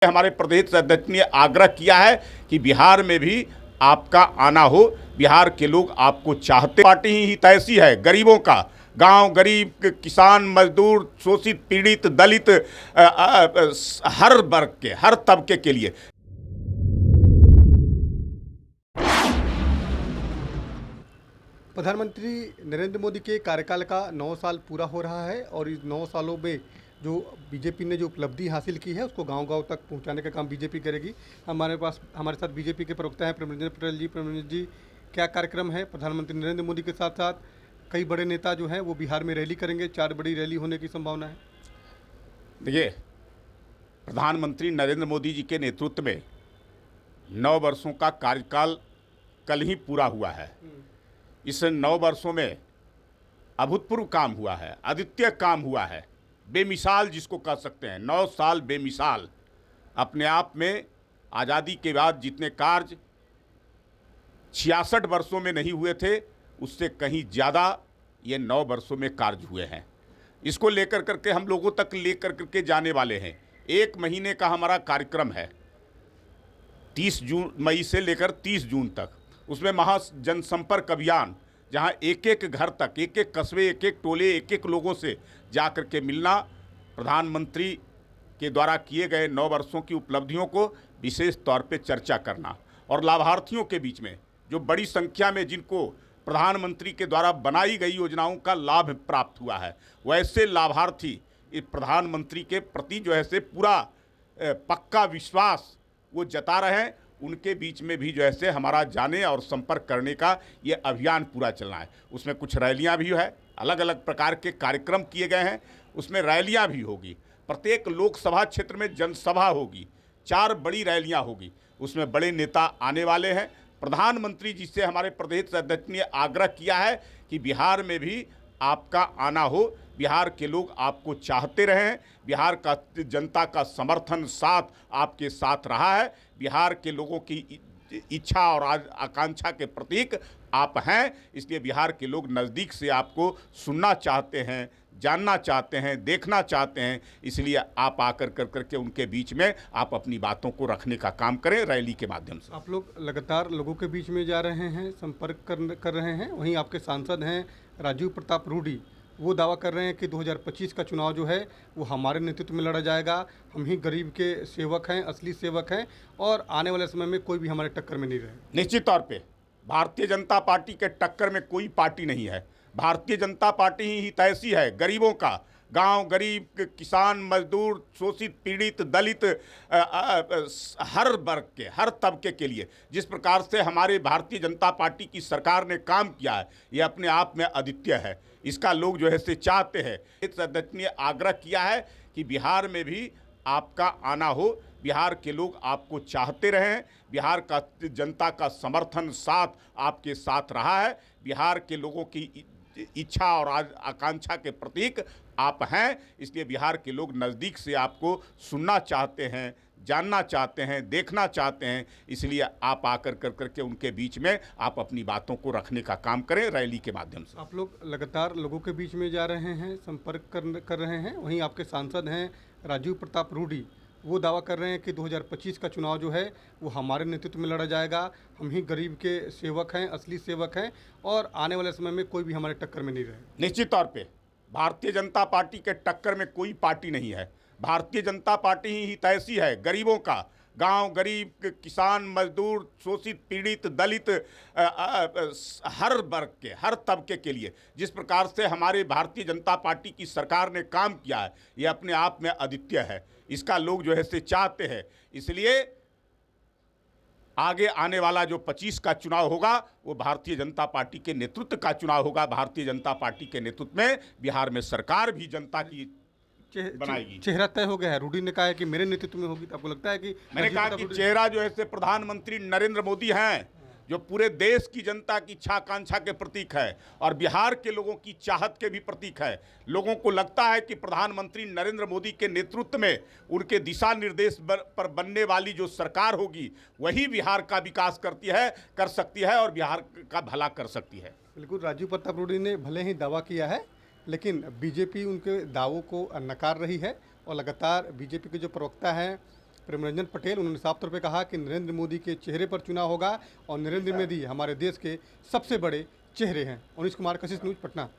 हमारे प्रदेश अध्यक्ष ने आग्रह किया है कि बिहार में भी आपका आना हो। बिहार के लोग आपको चाहते। पार्टी ही तैसी है गरीबों का, गांव गरीब, किसान, मजदूर, शोषित, पीड़ित, दलित, हर वर्ग के, हर तबके के लिए। प्रधानमंत्री नरेंद्र मोदी के कार्यकाल का 9 साल पूरा हो रहा है और इस 9 सालों में जो बीजेपी ने जो उपलब्धि हासिल की है उसको गांव-गांव तक पहुंचाने का काम बीजेपी करेगी। हमारे साथ बीजेपी के प्रवक्ता हैं प्रमोद पटेल जी। प्रमोद जी, क्या कार्यक्रम है? प्रधानमंत्री नरेंद्र मोदी के साथ-साथ कई बड़े नेता जो हैं वो बिहार में रैली करेंगे, 4 बड़ी रैली होने की संभावना है। देखिए, प्रधानमंत्री नरेंद्र मोदी जी के नेतृत्व में 9 वर्षों का कार्यकाल कल ही पूरा हुआ है। इस 9 वर्षों में अभूतपूर्व काम हुआ है, अद्वितीय काम हुआ है, बेमिसाल जिसको कह सकते हैं। 9 साल बेमिसाल। अपने आप में आज़ादी के बाद जितने कार्य 66 वर्षों में नहीं हुए थे, उससे कहीं ज़्यादा ये 9 वर्षों में कार्य हुए हैं। इसको लेकर करके हम लोगों तक लेकर करके जाने वाले हैं। 1 महीने का हमारा कार्यक्रम है, 30 मई से लेकर 30 जून तक। उसमें महा जनसंपर्क अभियान, जहां एक एक घर तक, एक एक कस्बे, एक एक टोले, एक एक लोगों से जा कर के मिलना, प्रधानमंत्री के द्वारा किए गए 9 वर्षों की उपलब्धियों को विशेष तौर पे चर्चा करना, और लाभार्थियों के बीच में जो बड़ी संख्या में जिनको प्रधानमंत्री के द्वारा बनाई गई योजनाओं का लाभ प्राप्त हुआ है, वैसे लाभार्थी इस प्रधानमंत्री के प्रति जो है से पूरा पक्का विश्वास वो जता रहे हैं, उनके बीच में भी जो है से हमारा जाने और संपर्क करने का ये अभियान पूरा चलना है। उसमें कुछ रैलियां भी है, अलग अलग प्रकार के कार्यक्रम किए गए हैं, उसमें रैलियां भी होगी। प्रत्येक लोकसभा क्षेत्र में जनसभा होगी, 4 बड़ी रैलियां होगी, उसमें बड़े नेता आने वाले हैं। प्रधानमंत्री जी से हमारे प्रदेश अध्यक्ष ने आग्रह किया है कि बिहार में भी आपका आना हो। बिहार के लोग आपको चाहते रहे हैं, बिहार का जनता का समर्थन साथ आपके साथ रहा है। बिहार के लोगों की इच्छा और आकांक्षा के प्रतीक आप हैं, इसलिए बिहार के लोग नज़दीक से आपको सुनना चाहते हैं, जानना चाहते हैं, देखना चाहते हैं। इसलिए आप आकर कर करके उनके बीच में आप अपनी बातों को रखने का काम करें रैली के माध्यम से। आप लोग लगातार लोगों के बीच में जा रहे हैं, संपर्क कर रहे हैं। वहीं आपके सांसद हैं राजीव प्रताप रूडी, वो दावा कर रहे हैं कि 2025 का चुनाव जो है वो हमारे नेतृत्व में लड़ा जाएगा। हम ही गरीब के सेवक हैं, असली सेवक हैं, और आने वाले समय में कोई भी हमारे टक्कर में नहीं रहे। निश्चित तौर पे भारतीय जनता पार्टी के टक्कर में कोई पार्टी नहीं है। भारतीय जनता पार्टी ही तैसी है गरीबों का, गांव गरीब, किसान, मजदूर, शोषित, पीड़ित, दलित, हर वर्ग के, हर तबके के लिए। जिस प्रकार से हमारे भारतीय जनता पार्टी की सरकार ने काम किया है, ये अपने आप में अद्वितीय है। इसका लोग जो है से चाहते हैं। इस अध्यक्ष ने आग्रह किया है कि बिहार में भी आपका आना हो। बिहार के लोग आपको चाहते रहे हैं, बिहार का जनता का समर्थन साथ आपके साथ रहा है। बिहार के लोगों की इच्छा और आकांक्षा के प्रतीक आप हैं, इसलिए बिहार के लोग नज़दीक से आपको सुनना चाहते हैं, जानना चाहते हैं, देखना चाहते हैं। इसलिए आप आकर कर करके उनके बीच में आप अपनी बातों को रखने का काम करें रैली के माध्यम से। आप लोग लगातार लोगों के बीच में जा रहे हैं, संपर्क कर रहे हैं। वहीं आपके सांसद हैं राजीव प्रताप रूडी, वो दावा कर रहे हैं कि 2025 का चुनाव जो है वो हमारे नेतृत्व में लड़ा जाएगा। हम ही गरीब के सेवक हैं, असली सेवक हैं, और आने वाले समय में कोई भी हमारे टक्कर में नहीं रहे। निश्चित तौर पे भारतीय जनता पार्टी के टक्कर में कोई पार्टी नहीं है। भारतीय जनता पार्टी ही तैसी है गरीबों का, गांव गरीब, किसान, मजदूर, शोषित, पीड़ित, दलित, हर वर्ग के, हर तबके के लिए। जिस प्रकार से हमारे भारतीय जनता पार्टी की सरकार ने काम किया है, ये अपने आप में अद्वितीय है। इसका लोग जो है से चाहते हैं। इसलिए आगे आने वाला जो 25 का चुनाव होगा वो भारतीय जनता पार्टी के नेतृत्व का चुनाव होगा। भारतीय जनता पार्टी के नेतृत्व में बिहार में सरकार भी जनता की बनाएगी। चेहरा तय हो गया है। रूडी ने कहा है कि मेरे नेतृत्व में होगी, तो आपको लगता है कि मैंने कहा कि चेहरा जो है से प्रधानमंत्री नरेंद्र मोदी हैं, जो पूरे देश की जनता की इच्छा आकांक्षा के प्रतीक है और बिहार के लोगों की चाहत के भी प्रतीक है। लोगों को लगता है कि प्रधानमंत्री नरेंद्र मोदी के नेतृत्व में उनके दिशा निर्देश पर बनने वाली जो सरकार होगी वही बिहार का विकास कर सकती है और बिहार का भला कर सकती है। बिल्कुल, राजीव प्रताप रूडी ने भले ही दावा किया है, लेकिन बीजेपी उनके दावों को नकार रही है। और लगातार बीजेपी के जो प्रवक्ता हैं प्रेमरंजन पटेल, उन्होंने साफ तौर पे कहा कि नरेंद्र मोदी के चेहरे पर चुनाव होगा और नरेंद्र मोदी हमारे देश के सबसे बड़े चेहरे हैं। उनीश कुमार, कशिश न्यूज़, पटना।